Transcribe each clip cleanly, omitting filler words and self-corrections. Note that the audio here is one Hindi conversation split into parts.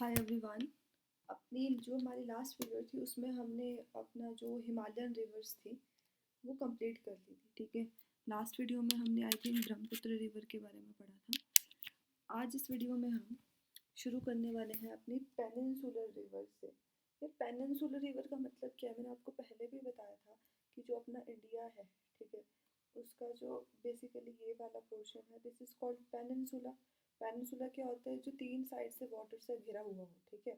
Hi everyone. अपनी जो हमारी लास्ट वीडियो थी उसमें हमने अपना जो हिमालयन रिवर्स थी वो कंप्लीट कर ली थी। ठीक है, लास्ट वीडियो में हमने आई थिंक ब्रह्मपुत्र रिवर के बारे में पढ़ा था। आज इस वीडियो में हम शुरू करने वाले हैं अपनी पेनिनसुलर रिवर से। ये पेनिनसुलर रिवर का मतलब क्या है, मैंने आपको पहले भी बताया था कि जो अपना इंडिया है, ठीक है, उसका जो बेसिकली ये वाला पोर्शन है, this is called peninsula. Peninsula क्या होता है, जो तीन साइड से वाटर से घिरा हुआ हो। ठीक है,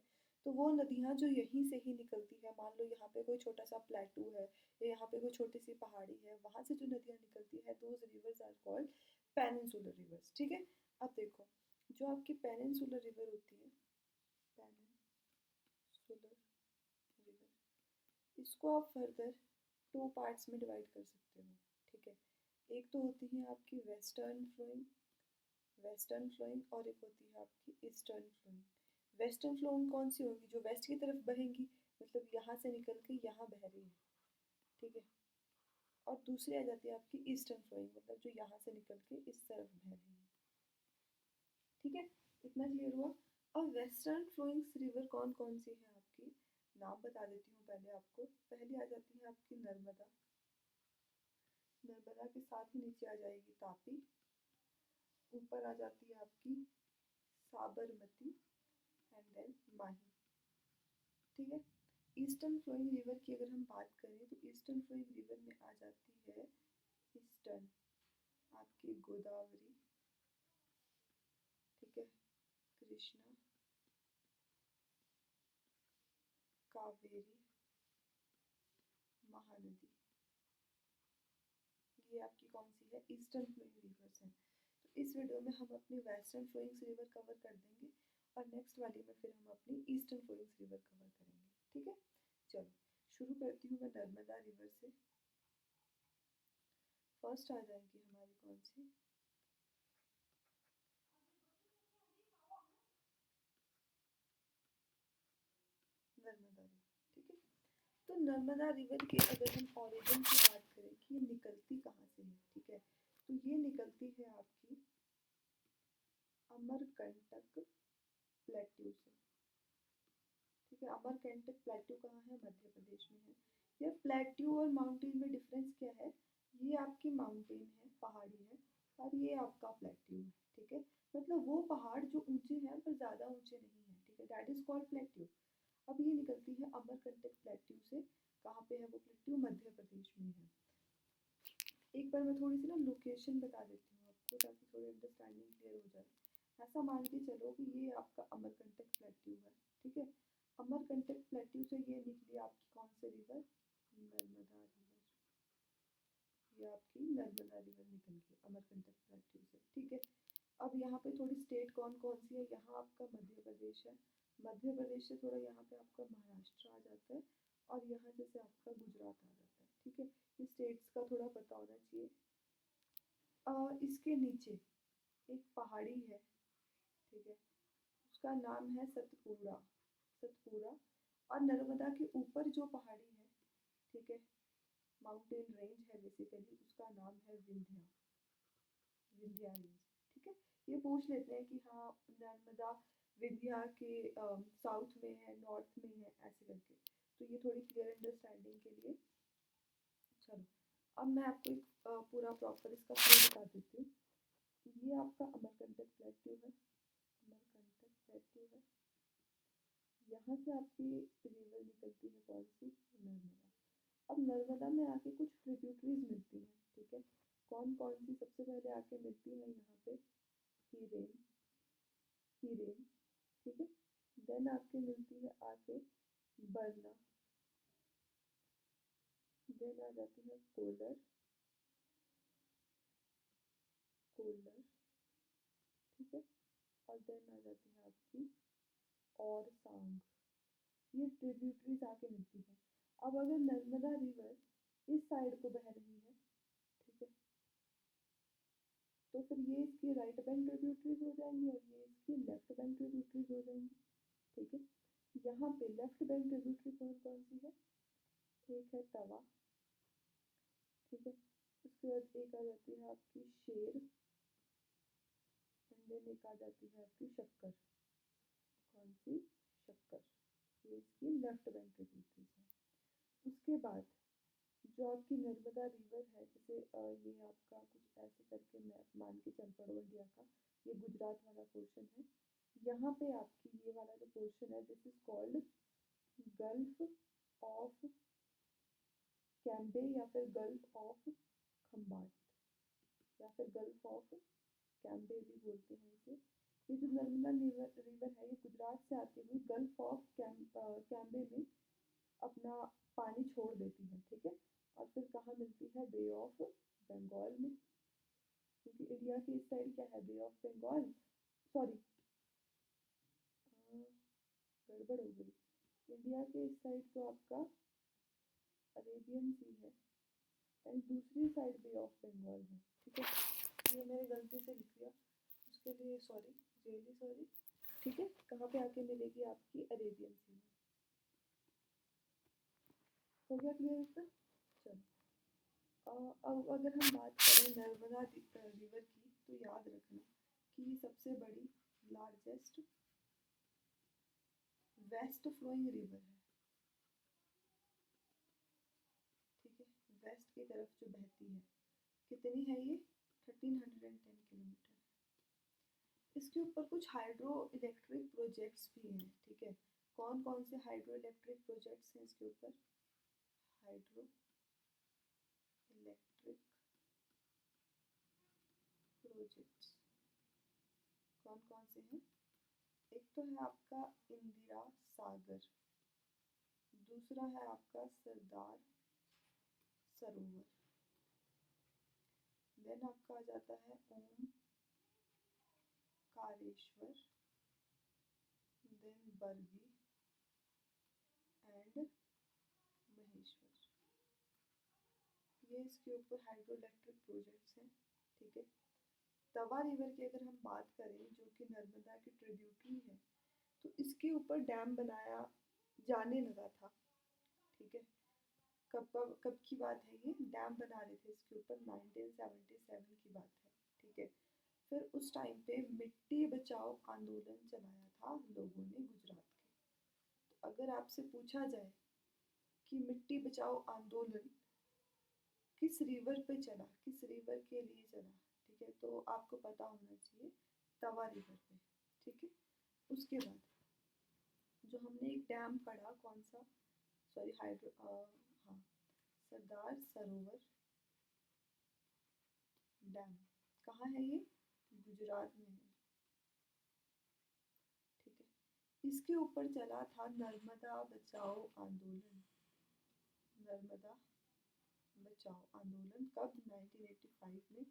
तो वो नदियाँ जो यहीं से ही निकलती है, मान लो यहाँ पे कोई छोटा सा प्लेटू है या यहाँ पे कोई छोटी सी पहाड़ी है, वहाँ से जो नदियाँ निकलती है, those rivers are called peninsular rivers. ठीक है, अब देखो, जो आपकी पेनिनसुलर रिवर होती है, पेनिनसुलर रिवर, इसको आप फर्दर टू पार्ट्स में डिवाइड कर सकते हो। ठीक है, एक तो होती है आपकी वेस्टर्न फ्लोइंग और एक होती है आपकी ईस्टर्न फ्लोइंग। वेस्टर्न फ्लोइंग कौन सी होगी, जो वेस्ट की तरफ बहेंगी, मतलब यहाँ से निकल के यहाँ बह रही है। ठीक है, और दूसरी आ जाती है आपकी ईस्टर्न फ्लोइंग, मतलब जो यहाँ से निकल के इस तरफ बह रही है। ठीक है, इतना क्लियर हुआ। और वेस्टर्न फ्लोइंग रिवर कौन कौन सी है आपकी, नाम बता देती हूँ पहले आपको। पहली आ जाती है आपकी नर्मदा। नर्मदा के साथ ही नीचे आ जाएगी तापी, ऊपर आ जाती है आपकी साबरमती एंड देन माही। ठीक है, ईस्टर्न फ्लोइंग रिवर की अगर हम बात करें तो ईस्टर्न फ्लोइंग रिवर में आ जाती है ईस्टर्न आपकी गोदावरी, ठीक है, कृष्णा, कावेरी, महानदी। ये आपकी कौन सी है, ईस्टर्न फ्लोइंग रिवर्स है। तो इस वीडियो में हम अपनी वेस्टर्न फ्लोइंग रिवर कवर कर देंगे और नेक्स्ट वाली में फिर हम अपनी ईस्टर्न फ्लोइंग रिवर कवर करेंगे। ठीक है, चलो शुरू करती हूँ मैं नर्मदा रिवर से। फर्स्ट आ जाएगी हमारी कौन सी, नर्मदा रिवर। ठीक है, तो नर्मदा रिवर के अगर हम ओरिजिन की बात करें कि ये निकलती कहाँ से है, ठीक है, तो ये निकलती है आपकी अमरकंटक प्लेट्यू से। ठीक है, अमरकंटक प्लेट्यू कहाँ है, मध्य प्रदेश में है। ये प्लेट्यू और माउंटेन में डिफरेंस क्या है, ये आपकी माउंटेन है, पहाड़ी है, और ये आपका प्लेट्यू है। ठीक है, मतलब वो पहाड़ जो ऊंचे हैं पर ज़्यादा ऊंचे नहीं है। ठीक है, दैट इज कॉल्ड प्लेट्यू। अब ये निकलती है अमरकंटक प्लेट्यू से। कहाँ पे है वो प्लेट्यू, मध्य प्रदेश में है। एक बार मैं थोड़ी सी ना लोकेशन बता देती हूँ आपको, ताकि थोड़ी अंडरस्टैंडिंग क्लियर हो जाए। ऐसा मान के चलो कि ये आपका अमरकंटक प्लेट्यू है। ठीक है, अमरकंटक प्लेट्यू से ये निकली आपकी कौन सी रिवर, नर्मदा रिवर। ये आपकी नर्मदा रिवर निकल गई अमरकंटक प्लेट्यू से। ठीक है, अब यहाँ पे थोड़ी स्टेट कौन कौन सी है, यहाँ आपका मध्य प्रदेश है, मध्य प्रदेश से थोड़ा यहाँ पे आपका महाराष्ट्र आ जाता है, और यहाँ जैसे आपका गुजरात आ जाता है। ठीक है, ये स्टेट्स का थोड़ा पता होना चाहिए। इसके नीचे एक पहाड़ी है, ठीक है, उसका नाम है सतपुड़ा, सतपुड़ा। और नर्मदा के ऊपर जो पहाड़ी है, ठीक है, माउंटेन रेंज है बेसिकली, उसका नाम है विंध्या, विंध्या रेंज। ठीक है, ये पूछ लेते हैं कि हाँ नर्मदा विंध्या के साउथ में है, नॉर्थ में है, ऐसे करके। तो ये थोड़ी क्लियर अंडरस्टैंडिंग के लिए। चलो, अब मैं आपको एक पूरा प्रॉपर इसका फ्लो बता देती हूँ। ये आपका अमरकंटक प्लेट्यू है, अमरकंटक प्लेट्यू है। यहाँ से आपकी रिवर निकलती है कौन सी, नर्मदा। अब नर्मदा में आके कुछ ट्रिब्यूटरीज मिलती हैं। ठीक है, कौन कौन सी, सबसे पहले आके मिलती है यहाँ पे हीरेन, हीरेन। ठीक है, देन आपके मिलती है आके बरना, देन आ जाती है कोलर, कोलर। ठीक है, और देन आ जाती है आपकी और सांग। ये ट्रिब्यूटरीज आके मिलती है। अब अगर नर्मदा रिवर इस साइड को बह रही है, ठीक है, तो फिर ये इसकी राइट बैंक ट्रिब्यूटरीज हो जाएंगी और ये इसकी लेफ्ट बैंक ट्रिब्यूटरीज हो जाएंगी। ठीक है, यहाँ पे लेफ्ट बैंक ट्रिब्यूटरी कौन कौन सी है, एक है तवा, ठीक है, उसके बाद एक आ जाती है आपकी शेर, एंड देन एक आ जाती है आपकी शक्कर। कौन सी, जो इसकी लेफ्ट बैंक ट्रिब्यूटरीज है। उसके बाद जो आपकी नर्मदा रिवर है, जैसे ये आपका कुछ ऐसे करके मैप मान के चल पड़ो इंडिया का, ये गुजरात वाला पोर्शन है। यहाँ पे आपकी ये वाला जो पोर्शन है, this is called gulf of Cambay या फिर गल्फ ऑफ खम्बाट या फिर गल्फ ऑफ कैम्बे भी बोलते हैं इसे। ये जो नर्मदा रिवर है, ये गुजरात से आती हुई गल्फ ऑफ कैम्बे में अपना पानी छोड़ देती है, ठीक है। और फिर कहाँ मिलती है? बे ऑफ बंगाल में, क्योंकि इंडिया के इस साइड क्या है? बे ऑफ बंगाल, सॉरी गड़बड़ हो गई। इंडिया के इस साइड तो आपका अरेबियन सी है एंड दूसरी साइड बे ऑफ बंगाल है, ठीक है। ये मैंने गलती से लिख दिया, उसके लिए सॉरी, रियली सॉरी, ठीक है। कहाँ पे आके मिलेगी? आपकी अरेबियन सी में। हो गया क्लियर इसका? चलो, अब अगर हम बात करें नर्मदा रिवर की, तो याद रखना कि ये सबसे बड़ी लार्जेस्ट वेस्ट फ्लोइंग रिवर है, ठीक है। वेस्ट की तरफ जो बहती है, कितनी है ये? 1310 किलोमीटर। इसके ऊपर कुछ हाइड्रो इलेक्ट्रिक प्रोजेक्ट्स भी हैं, ठीक है। कौन कौन से हाइड्रो इलेक्ट्रिक प्रोजेक्ट्स हैं इसके ऊपर? हाइड्रो इलेक्ट्रिक प्रोजेक्ट्स कौन कौन से हैं? एक तो है आपका इंदिरा सागर, दूसरा है आपका सरदार सरोवर, देन आपका आ जाता है ओमकारेश्वर, देन बरगी एंड महेश्वर। ये इसके ऊपर हाइड्रो इलेक्ट्रिक प्रोजेक्ट्स हैं, ठीक है। तवा रिवर की अगर हम बात करें, जो कि नर्मदा की ट्रिब्यूटरी है, तो इसके ऊपर डैम बनाया जाने लगा था, ठीक है। कब की बात है? ये डैम बना रहे थे इसके ऊपर 1977 की बात है, ठीक है। फिर उस टाइम पे मिट्टी बचाओ आंदोलन चलाया था लोगों ने गुजरात के। तो अगर आपसे पूछा जाए कि मिट्टी बचाओ आंदोलन किस रिवर पे चला, किस रिवर के लिए चला, ठीक है, तो आपको पता होना चाहिए तवा रिवर पे, ठीक है। उसके बाद जो हमने एक डैम पढ़ा, कौन सा? सॉरी, हाइड्रो हाँ, सरदार सरोवर डैम। कहाँ है ये? गुजरात में है, ठीक है। इसके ऊपर चला था नर्मदा बचाओ आंदोलन। नर्मदा बचाओ आंदोलन कब? 1985 में।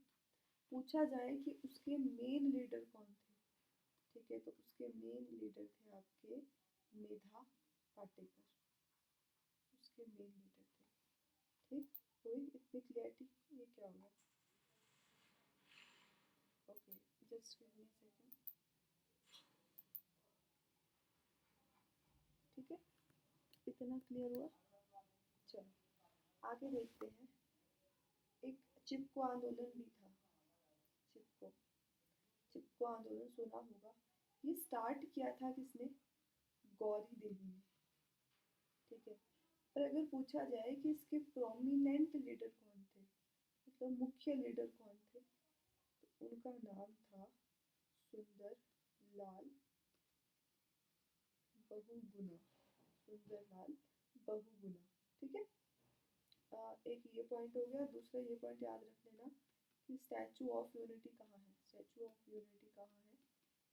पूछा जाए कि उसके मेन लीडर कौन थे, ठीक है, तो उसके मेन लीडर थे आपके मेधा पाटेकर, उसके मेन लीडर थे, ठीक। कोई इतनी क्लियरिटी? ये क्या होगा? Okay, just give me a second, ठीक है। इतना क्लियर हुआ? चलो आगे देखते हैं। एक चिपको आंदोलन भी था, चिपको चिपको आंदोलन सुना होगा। ये स्टार्ट किया था किसने? गौरी देवी ने, ठीक है। पर अगर पूछा जाए कि इसके प्रोमिनेंट लीडर कौन थे, मतलब मुख्य लीडर कौन थे, तो उनका नाम था सुंदर लाल बहुगुणा, सुंदर लाल बहुगुणा, ठीक है। एक ये पॉइंट हो गया। दूसरा ये पॉइंट याद रख लेना कि स्टैचू ऑफ यूनिटी कहाँ है? स्टैचू ऑफ यूनिटी कहाँ है?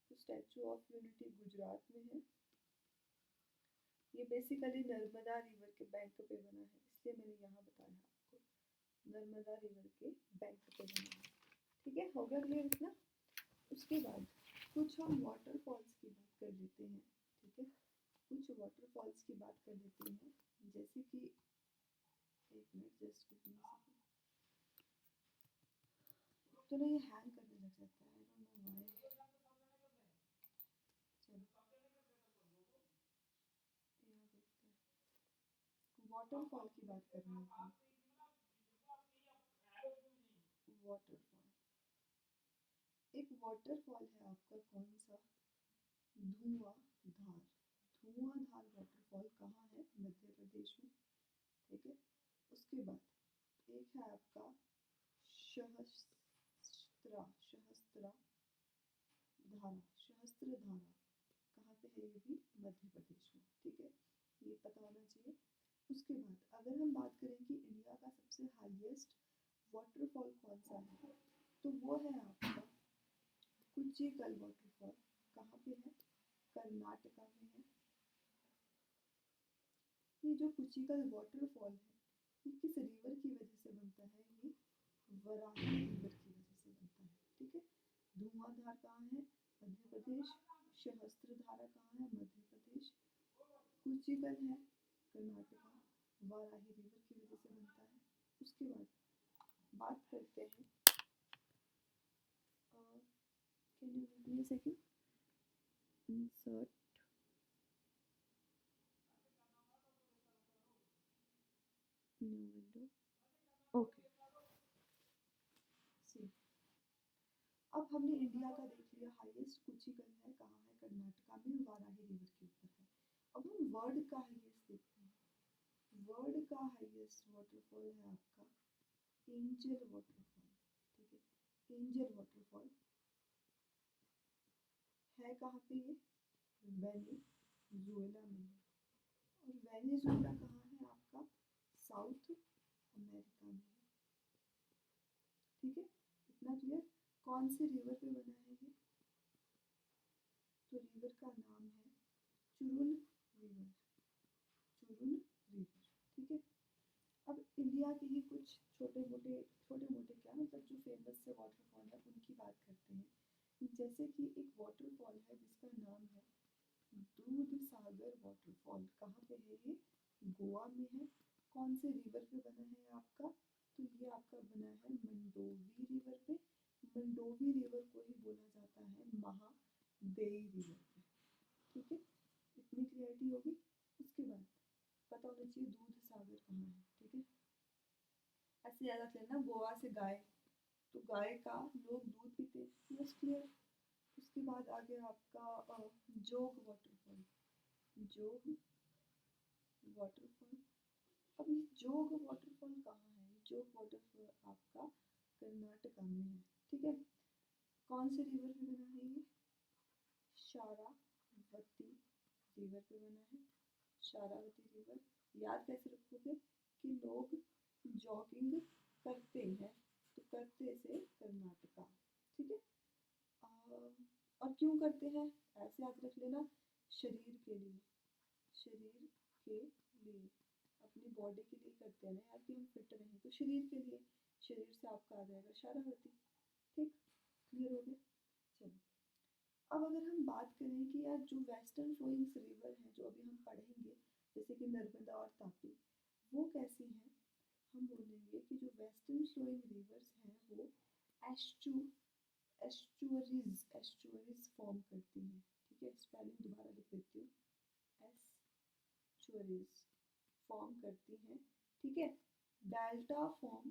तो स्टैचू ऑफ यूनिटी गुजरात में है। ये बेसिकली नर्मदा रिवर के बैंक पे बना है, इसलिए मैंने यहाँ बताया आपको, नर्मदा रिवर के बैंक पे बना है, ठीक है। हो गया क्लियर इतना? उसके बाद कुछ हम वाटरफॉल्स की बात कर लेते हैं, ठीक है। कुछ वाटरफॉल्स की बात कर लेते हैं, जैसे कि एक minute, just give me a second. तो ना ये हैंग करने लग जाता है, आई डोंट नो व्हाई। चलो यहाँ देखते हैं, वाटरफॉल की बात करनी है। वाटरफॉल, एक वाटरफॉल है आपका कौन सा? धुआंधार। धुआंधार वाटरफॉल उसके बाद एक है आपका सहस्त्रा, सहस्त्र धारा, सहस्त्र धारा कहाँ पे है, ये भी मध्य प्रदेश में, ठीक है, ये पता होना चाहिए। उसके बाद अगर हम बात करें कि इंडिया का सबसे हाईएस्ट वाटरफॉल कौन सा है, तो वो है आपका कुचिकल वाटरफॉल। कहाँ पे है, कर्नाटका में है। ये जो कुचिकल वाटरफॉल है, ये किस रिवर की वजह से बनता है, ये वराही रिवर की वजह से बनता है, ठीक है। धुआंधार कहाँ है, मध्य प्रदेश। सहस्त्रधारा कहाँ है, मध्य प्रदेश। कुचिकल है कर्नाटका, वाराही रिवर की वजह से बनता है। उसके बाद बात करते हैं, can you give me a second, insert new window, okay. See, अब हमने इंडिया का देख लिया, हाईएस्ट कुचिकल है, कहाँ है, कर्नाटका में, वाराही रिवर के ऊपर है। अब हम वर्ल्ड का हाईएस्ट देखते हैं। वर्ल्ड का हाईएस्ट वाटरफॉल है आपका एंजल वाटरफॉल, ठीक है। एंजल वाटरफॉल है कहाँ पे, ये वेनेजुएला में है। और वेनेजुएला कहाँ है आपका, साउथ अमेरिका में है, ठीक है। इतना क्लियर। कौन से रिवर पे बना है ये, तो रिवर का नाम है चुरुल रिवर, चुरुल रिवर, ठीक है। अब इंडिया के ही कुछ छोटे मोटे क्या मतलब जो फेमस है वाटरफॉल है, उनकी बात करते हैं। जैसे कि एक वाटरफॉल है जिसका नाम है दूध सागर वाटरफॉल। कहाँ पे है ये, गोवा में है। कौन से रिवर पे बना है आपका, तो ये आपका बना है मंडोवी रिवर पे। मंडोवी रिवर को ही बोला जाता है महादेई रिवर पे, ठीक है। इतनी क्लियरिटी होगी। उसके बाद पता होना चाहिए दूध सागर कहाँ है, ठीक है। ऐसे याद रख लेना, गोवा से गाय, तो गाय का लोग दूध पीते, बस क्लियर। उसके बाद आ गया आपका जोग वाटरफॉल, जोग वाटरफॉल। अब ये जोग वाटरफॉल कहाँ है, जोग वाटरफॉल आपका कर्नाटका में है, ठीक है। कौन से रिवर पे बना है ये, शारावती रिवर पे बना है, शारावती रिवर। याद कैसे रखोगे कि लोग जॉगिंग करते हैं, तो करते से कर्नाटका, ठीक है। और क्यों करते हैं, ऐसे याद रख लेना, शरीर के लिए, शरीर के लिए, अपनी बॉडी के लिए करते हैं ना यार, कि हम फिट रहें, तो शरीर के लिए, शरीर से आपका आ जाएगा शारावती, ठीक, क्लियर हो गया। चलो, अब अगर हम बात करें कि यार जो वेस्टर्न फ्लोइंग रिवर हैं जो अभी हम पढ़ेंगे, जैसे कि नर्मदा और तापी, वो कैसी हैं, हम बोलेंगे कि जो वेस्टर्न फ्लोइंग रिवर्स हैं वो एस्चुअरीज फॉर्म करती हैं, ठीक है। स्पेलिंग दोबारा लिख देती हूँ, एस्चुअरीज फॉर्म करती हैं, ठीक है। डेल्टा फॉर्म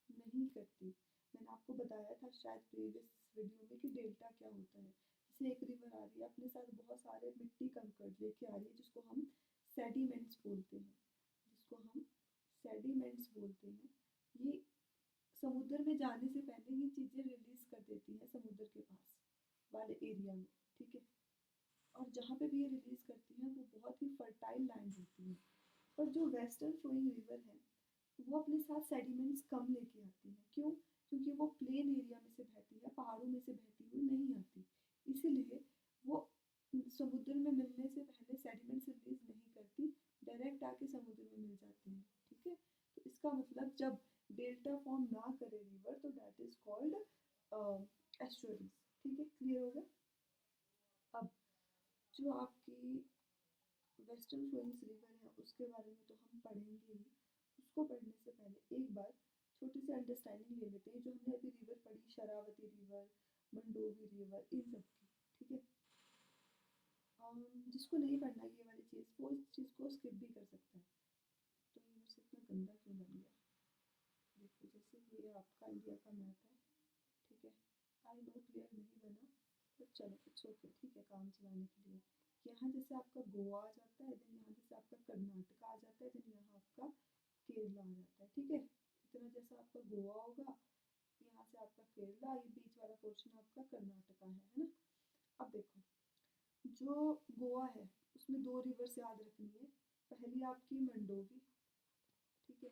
नहीं करती। मैंने आपको बताया था शायद प्रीवियस वीडियो में कि डेल्टा क्या होता है। जैसे एक रिवर आ रही है, अपने साथ बहुत सारे मिट्टी कंकड़ लेके आ रही है, जिसको हम सेडिमेंट्स बोलते हैं, जिसको हम सेडिमेंट्स बोलते हैं। ये समुद्र में जाने से पहले ये चीज़ें रिलीज कर देती हैं समुद्र के पास वाले एरिया में, ठीक है। और जहाँ पे भी ये रिलीज करती हैं वो बहुत ही फर्टाइल लैंड होती है। और जो वेस्टर्न फ्लोइंग रिवर है वो अपने साथ सेडिमेंट्स कम लेके आती है, क्यों, क्योंकि वो प्लेन एरिया में से बहती है, पहाड़ों में से बहती हुई नहीं आती, इसीलिए वो समुद्र में मिलने से पहले सेडिमेंट्स रिलीज नहीं करती, डायरेक्ट आके समुद्र में मिल जाती है, ठीक है। तो इसका मतलब जब डेल्टा फॉर्म ना करे रिवर, तो दैट इज कॉल्ड एस्चुअरीज, ठीक है, क्लियर हो गया। अब जो आपकी वेस्टर्न फ्लोइंग रिवर है उसके बारे में तो हम पढ़ेंगे ही, उसको पढ़ने से पहले एक बार छोटी सी अंडरस्टैंडिंग ले लेते हैं जो हमने अभी रिवर पढ़ी, शरावती रिवर, मंडोवी रिवर, इन सब की, ठीक है। जिसको नहीं पढ़ना ये वाली चीज़, वो इस चीज़ को स्किप भी कर सकता है। तो ये मुझसे इतना गंदा क्यों बन गया, देखो जैसे ये आपका इंडिया का मैप है, ठीक है। आई नो क्लियर नहीं बना, बट चलो इट्स ओके, ठीक है, काम चलाने के लिए। यहाँ जैसे आपका गोवा आ जाता है, देन यहाँ जैसे आपका कर्नाटका आ जाता है, देन यहाँ आपका केरला आ जाता है। ठीक है, इतना जैसा आपका गोवा होगा, यहाँ से आपका केरला, ये बीच वाला पोर्शन आपका कर्नाटका है ना। अब देखो, जो गोवा है उसमें दो रिवर्स याद रखनी है। पहली आपकी मंडोवी, ठीक है,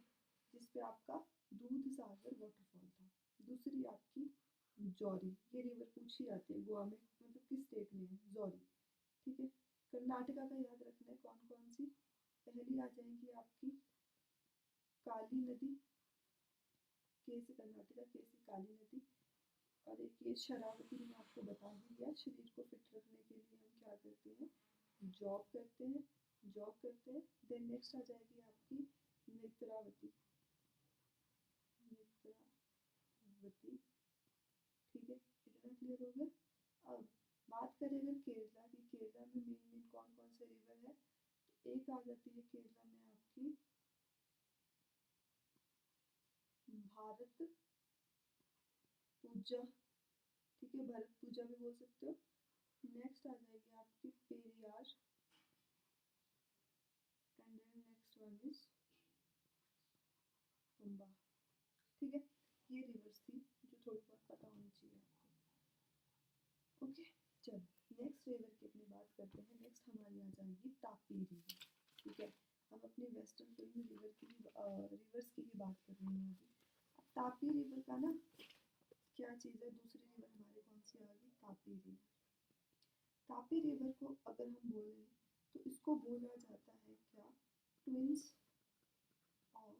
जिसपे आपका दूध सागर वाटरफॉल था। दूसरी आपकी जौरी, ये रिवर पूछी जाती है गोवा में, मतलब किस स्टेट में है, जौरी। ठीक है, कर्नाटका का याद रखना है कौन कौन सी। पहली आ जाएंगी आपकी काली नदी, के से कर्नाटका, के से काली नदी। और एक ये शरावती, मैंने आपको बता ही दिया, शरीर को फिट रखने के लिए हम क्या करते हैं, जॉब करते हैं, जॉब करते हैं। देन नेक्स्ट आ जाएगी आपकी नेत्रावती, नेत्रावती। ठीक है, इतना क्लियर हो गया। अब बात करें अगर केरला की, केरला में मेन मेन कौन कौन से रिवर है, तो एक आ जाती है केरला में आपकी भारत पूजा, ठीक है, भरत पूजा भी बोल सकते हो। नेक्स्ट आ जाएगी आपकी Periyar, and then next one is Pamba. ठीक है, ये रिवर्स थी जो थोड़ी बहुत पता होनी चाहिए आपको। ओके, चलो नेक्स्ट रिवर की अपनी बात करते हैं। नेक्स्ट हमारी आ जाएगी तापी रिवर। ठीक है, हम अपनी वेस्टर्न फिल्म रिवर की रिवर्स की ही बात कर रहे हैं अभी। अब तापी रिवर का ना क्या चीज़ है, दूसरी रिवर हमारे कौन सी आ गई, तापी रिवर। तापी रिवर को अगर हम बोलें तो इसको बोला जाता है क्या, twins of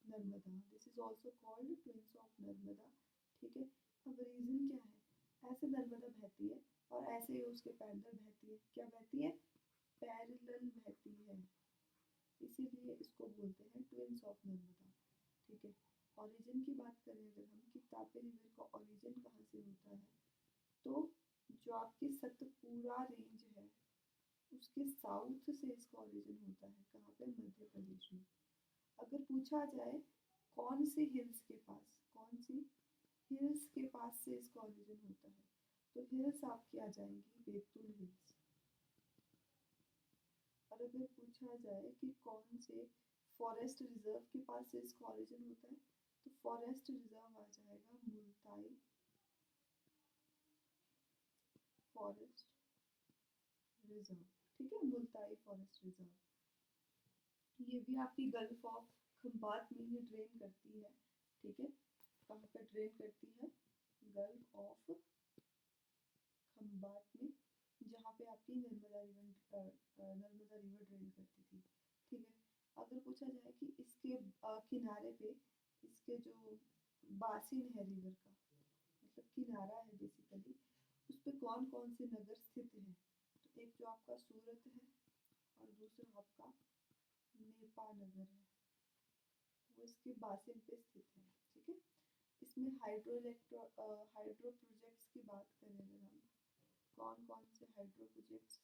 Narmada. This is also called twins of Narmada. ठीक है, अब रीजन क्या है, ऐसे नर्मदा बहती है और ऐसे ही उसके पैरेलल बहती है। क्या बहती है, पैरेलल बहती है, इसीलिए इसको बोलते हैं ट्विंस ऑफ नर्मदा। ठीक है, ओरिजिन की बात करें अगर हम कि तापी रिवर का ओरिजिन कहाँ से होता है, तो जो आपकी सतपुड़ा रेंज है उसके साउथ से इसका ओरिजिन होता है। कहाँ पे, मध्य प्रदेश में। अगर पूछा जाए कौन सी हिल्स के पास, कौन सी हिल्स के पास से इसका ओरिजिन होता है, तो हिल्स आपकी आ जाएंगी बेतुल हिल्स। और अगर पूछा जाए कि कौन से फॉरेस्ट रिजर्व के पास से इसका ओरिजिन होता है, तो फॉरेस्ट रिजर्व आ जाएगा मुल्ताई फॉरेस्ट रिजर्व। ठीक है, मुल्ताई फॉरेस्ट रिजर्व, ये भी आपकी गल्फ ऑफ खंबात में ही ड्रेन करती है। ठीक है, कहाँ पे ड्रेन करती है, गल्फ ऑफ खंबात में, जहाँ पे आपकी नर्मदा रिवर ड्रेन करती थी। ठीक है, अगर पूछा जाए कि इसके किनारे पे, इसके जो बासिन है रिवर का, मतलब किनारा है बेसिकली, उस पे कौन कौन से नगर स्थित हैं, तो एक जो आपका सूरत है और दूसरा आपका नेपा नगर है, वो इसके बासिन पे स्थित है। ठीक है, इसमें हाइड्रो प्रोजेक्ट्स की बात करें अगर हम, कौन कौन से हाइड्रो प्रोजेक्ट्स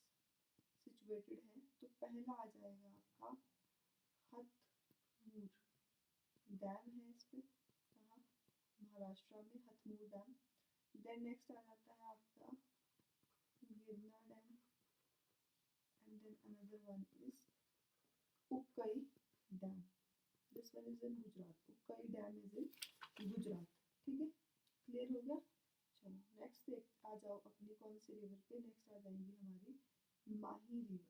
सिचुएटेड हैं, तो पहला आ जाएगा आपका हथनूर डैम है इस पे, कहाँ, महाराष्ट्र में हथनूर डैम। देन नेक्स्ट आ जाता है आपका Girna dam, and then another one is Ukai dam. This one is in Gujarat, Ukai dam is in Gujarat. ठीक है, क्लियर हो गया। चलो नेक्स्ट आ जाओ अपनी कौन सी रिवर पे, नेक्स्ट आ जाएंगी हमारी माही रिवर।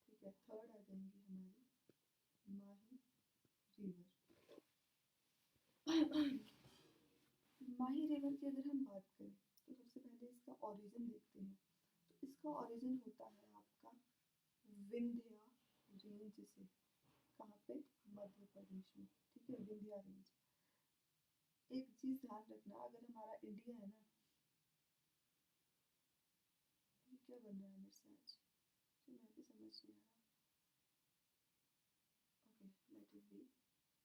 ठीक है, थर्ड आ जाएंगी हमारी माही रिवर। माही रिवर की अगर हम बात करें तो सबसे पहले इसका ओरिजिन देखते हैं। तो इसका ओरिजिन होता है आपका विंध्या रेंज से, कहाँ पे, मध्य प्रदेश में। ठीक है, विंध्या रेंज। एक चीज ध्यान रखना, अगर हमारा इंडिया है ना, ये क्या बन रहा है मेरे से आज, तो मैं भी समझ नहीं आ रहा। ओके, लेट इट बी,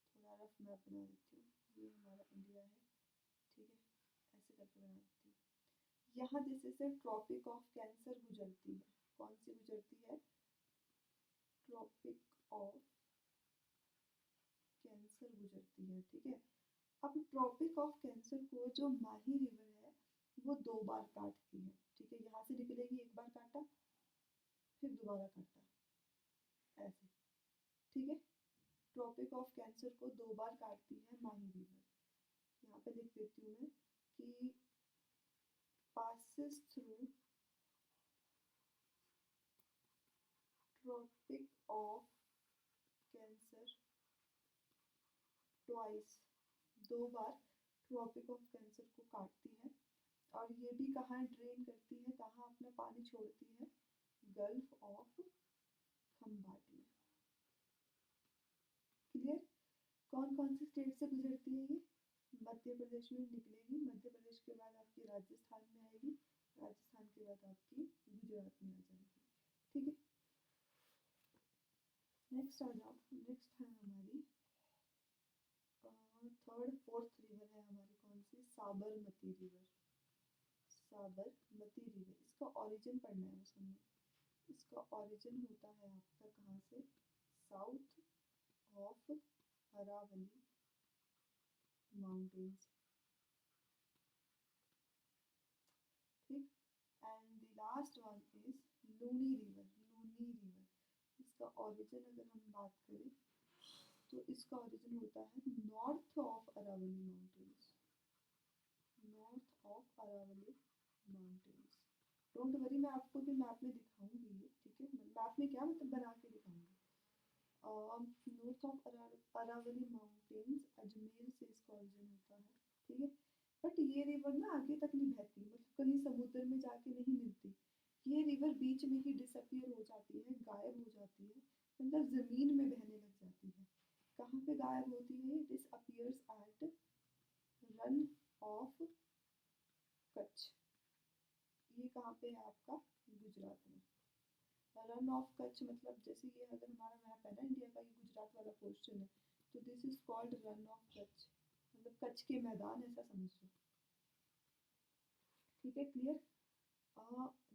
थोड़ा रफ मैप बना देती हूँ। ये हमारा इंडिया है, ठीक है, ऐसे करके बना देती हूँ। यहाँ जैसे से ट्रॉपिक ऑफ कैंसर गुजरती है, कौन सी गुजरती है, ट्रॉपिक ऑफ कैंसर गुजरती है। ठीक है, अब ट्रॉपिक ऑफ कैंसर को जो माही रिवर है वो दो बार काटती है। ठीक है, यहाँ से निकलेगी, एक बार काटा, फिर दोबारा काटा, ऐसे। ठीक है, ट्रॉपिक ऑफ कैंसर को 2 बार काटती है माही रिवर। यहाँ पे लिख देती हूँ मैं कि passes through tropic of cancer twice, 2 बार ट्रॉपिक ऑफ कैंसर को काटती है। और ये भी कहाँ ड्रेन करती है, कहाँ अपना पानी छोड़ती है, गल्फ ऑफ खम्बात में। क्लियर? कौन कौन से स्टेट से गुजरती है ये? मध्य प्रदेश में निकलेगी, मध्य प्रदेश के बाद आपकी राजस्थान में आएगी, राजस्थान के बाद आपकी गुजरात में आ जाएगी। ठीक है, नेक्स्ट आ जाओ। नेक्स्ट है हमारी थर्ड फोर्थ रिवर है हमारी कौन सी? साबरमती रिवर। साबरमती रिवर, इसका ओरिजिन पढ़ना है बस हमने। इसका ओरिजिन होता है आपका कहाँ से? South of Aravalli mountains. ठीक, and the last one is Luni river. Luni river, इसका ओरिजिन अगर हम बात करें तो इसका ओरिजिन होता है north of Aravalli mountains. North of Aravalli mountains. Don't worry, मैं आपको भी मैप में दिखाऊंगी ये, ठीक है? मैप में क्या मतलब बना के दिखाऊंगी। North of Aravalli mountains, Ajmer से इसका ओरिजिन होता है। ठीक है, बट ये रिवर ना आगे तक नहीं बहती, मतलब कहीं समुद्र में जाके नहीं मिलती। ये रिवर बीच में ही डिसअपियर हो जाती है, गायब हो जाती है, मतलब जमीन में बहने लग जाती है। कहाँ पे गायब होती है? Disappears at Rann of Kutch. ये कहाँ पे है आपका? गुजरात में। रन ऑफ कच्छ मतलब जैसे ये अगर हमारा मैप है ना इंडिया का, ये गुजरात वाला पोर्शन है, तो this is called run of Kutch, मतलब कच्छ के मैदान ऐसा समझ लो। ठीक है, क्लियर?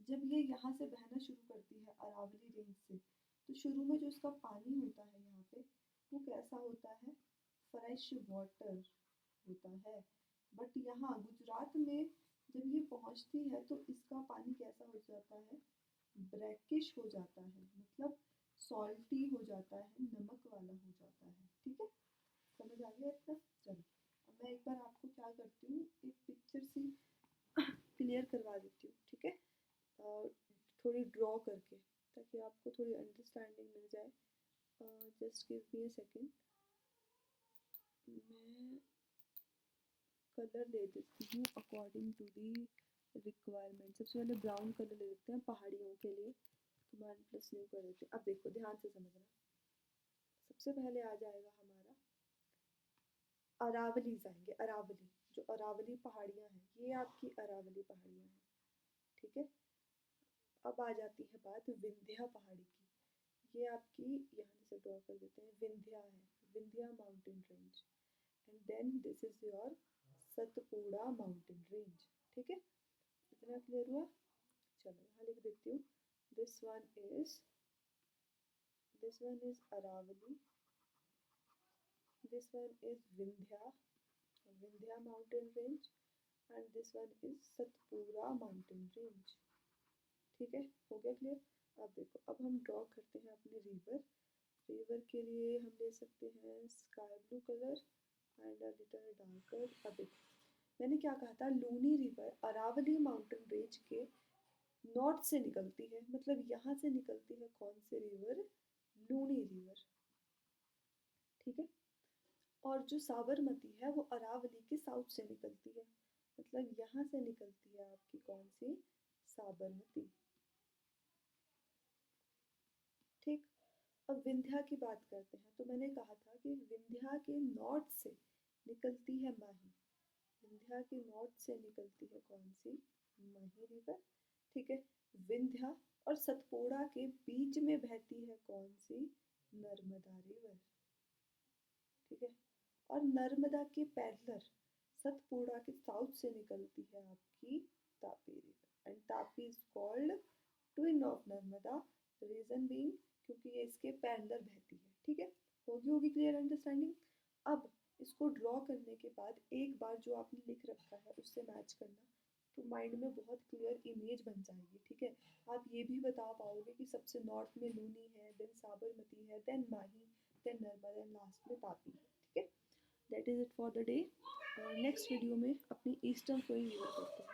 जब ये यहाँ से बहना शुरू करती है अरावली रेंज से, तो शुरू में जो इसका पानी होता है यहाँ पे, वो कैसा होता है? फ्रेश वाटर होता है। बट यहाँ गुजरात में जब ये पहुँचती है तो इसका पानी कैसा हो जाता है? ब्रैकिश हो जाता है, मतलब सॉल्टी हो जाता है, नमक वाला हो जाता है। ठीक है, समझ आ गया इतना? चलो, अब मैं एक बार आपको क्या करती हूँ, एक पिक्चर सी क्लियर करवा देती हूँ। ठीक है, थोड़ी ड्रॉ करके, ताकि आपको थोड़ी अंडरस्टैंडिंग मिल जाए। Just give me a second, मैं कलर ले देती हूँ अकॉर्डिंग टू दी रिक्वायरमेंट। सबसे पहले ब्राउन कलर ले लेते हैं पहाड़ियों के लिए, कमांड प्लस न्यू कर देते हैं। अब देखो ध्यान से समझना, सबसे पहले आ जाएगा हमारा अरावली, आएंगे अरावली, जो अरावली पहाड़ियाँ हैं, ये आपकी अरावली पहाड़ियाँ हैं। ठीक है, अब आ जाती है बात विंध्या पहाड़ी की। ये आपकी यहाँ से ड्रॉ कर देते हैं, विंध्या है, Vindhya mountain range. And then this is your Satpura mountain range. ठीक है, इतना क्लियर हुआ? चलो यहाँ लिख देती हूँ, this one is Aravalli, this one is Vindhya mountain range, and this one is Satpura mountain range। ठीक है, हो गया क्लियर? अब देखो, अब हम ड्रॉ करते हैं अपने रिवर। रिवर के लिए हम ले सकते हैं sky blue colour and a little darker. अब देखो, मैंने क्या कहा था? Luni river Aravalli mountain range के नॉर्थ से निकलती है, मतलब यहाँ से निकलती है कौन सी रिवर? लूनी रिवर। ठीक है, और जो साबरमती है वो अरावली के साउथ से निकलती है, मतलब यहाँ से निकलती है आपकी कौन सी? साबरमती। ठीक, अब विंध्या की बात करते हैं। तो मैंने कहा था कि विंध्या के नॉर्थ से निकलती है माही। विंध्या के नॉर्थ से निकलती है कौन सी? माही रिवर। ठीक है, विंध्या और सतपुड़ा के बीच में बहती है कौन सी? नर्मदा रिवर। ठीक है, और नर्मदा के पैरेलल सतपुड़ा के साउथ से निकलती है आपकी Tapi river. And Tapi is called twin of Narmada, reason being क्योंकि ये इसके पैरेलल बहती है। ठीक है, होगी क्लियर अंडरस्टैंडिंग? अब इसको ड्रॉ करने के बाद एक बार जो आपने लिख रखा है उससे मैच करना, तो माइंड में बहुत क्लियर इमेज बन जाएगी। ठीक है, आप ये भी बता पाओगे कि सबसे नॉर्थ में लूनी है, देन साबरमती है, then Mahi, then Narmada and last में तापी है। ठीक है, that is it for the day. Next video में अपनी ईस्टर्न फ्लोइंग रिवर करते हैं।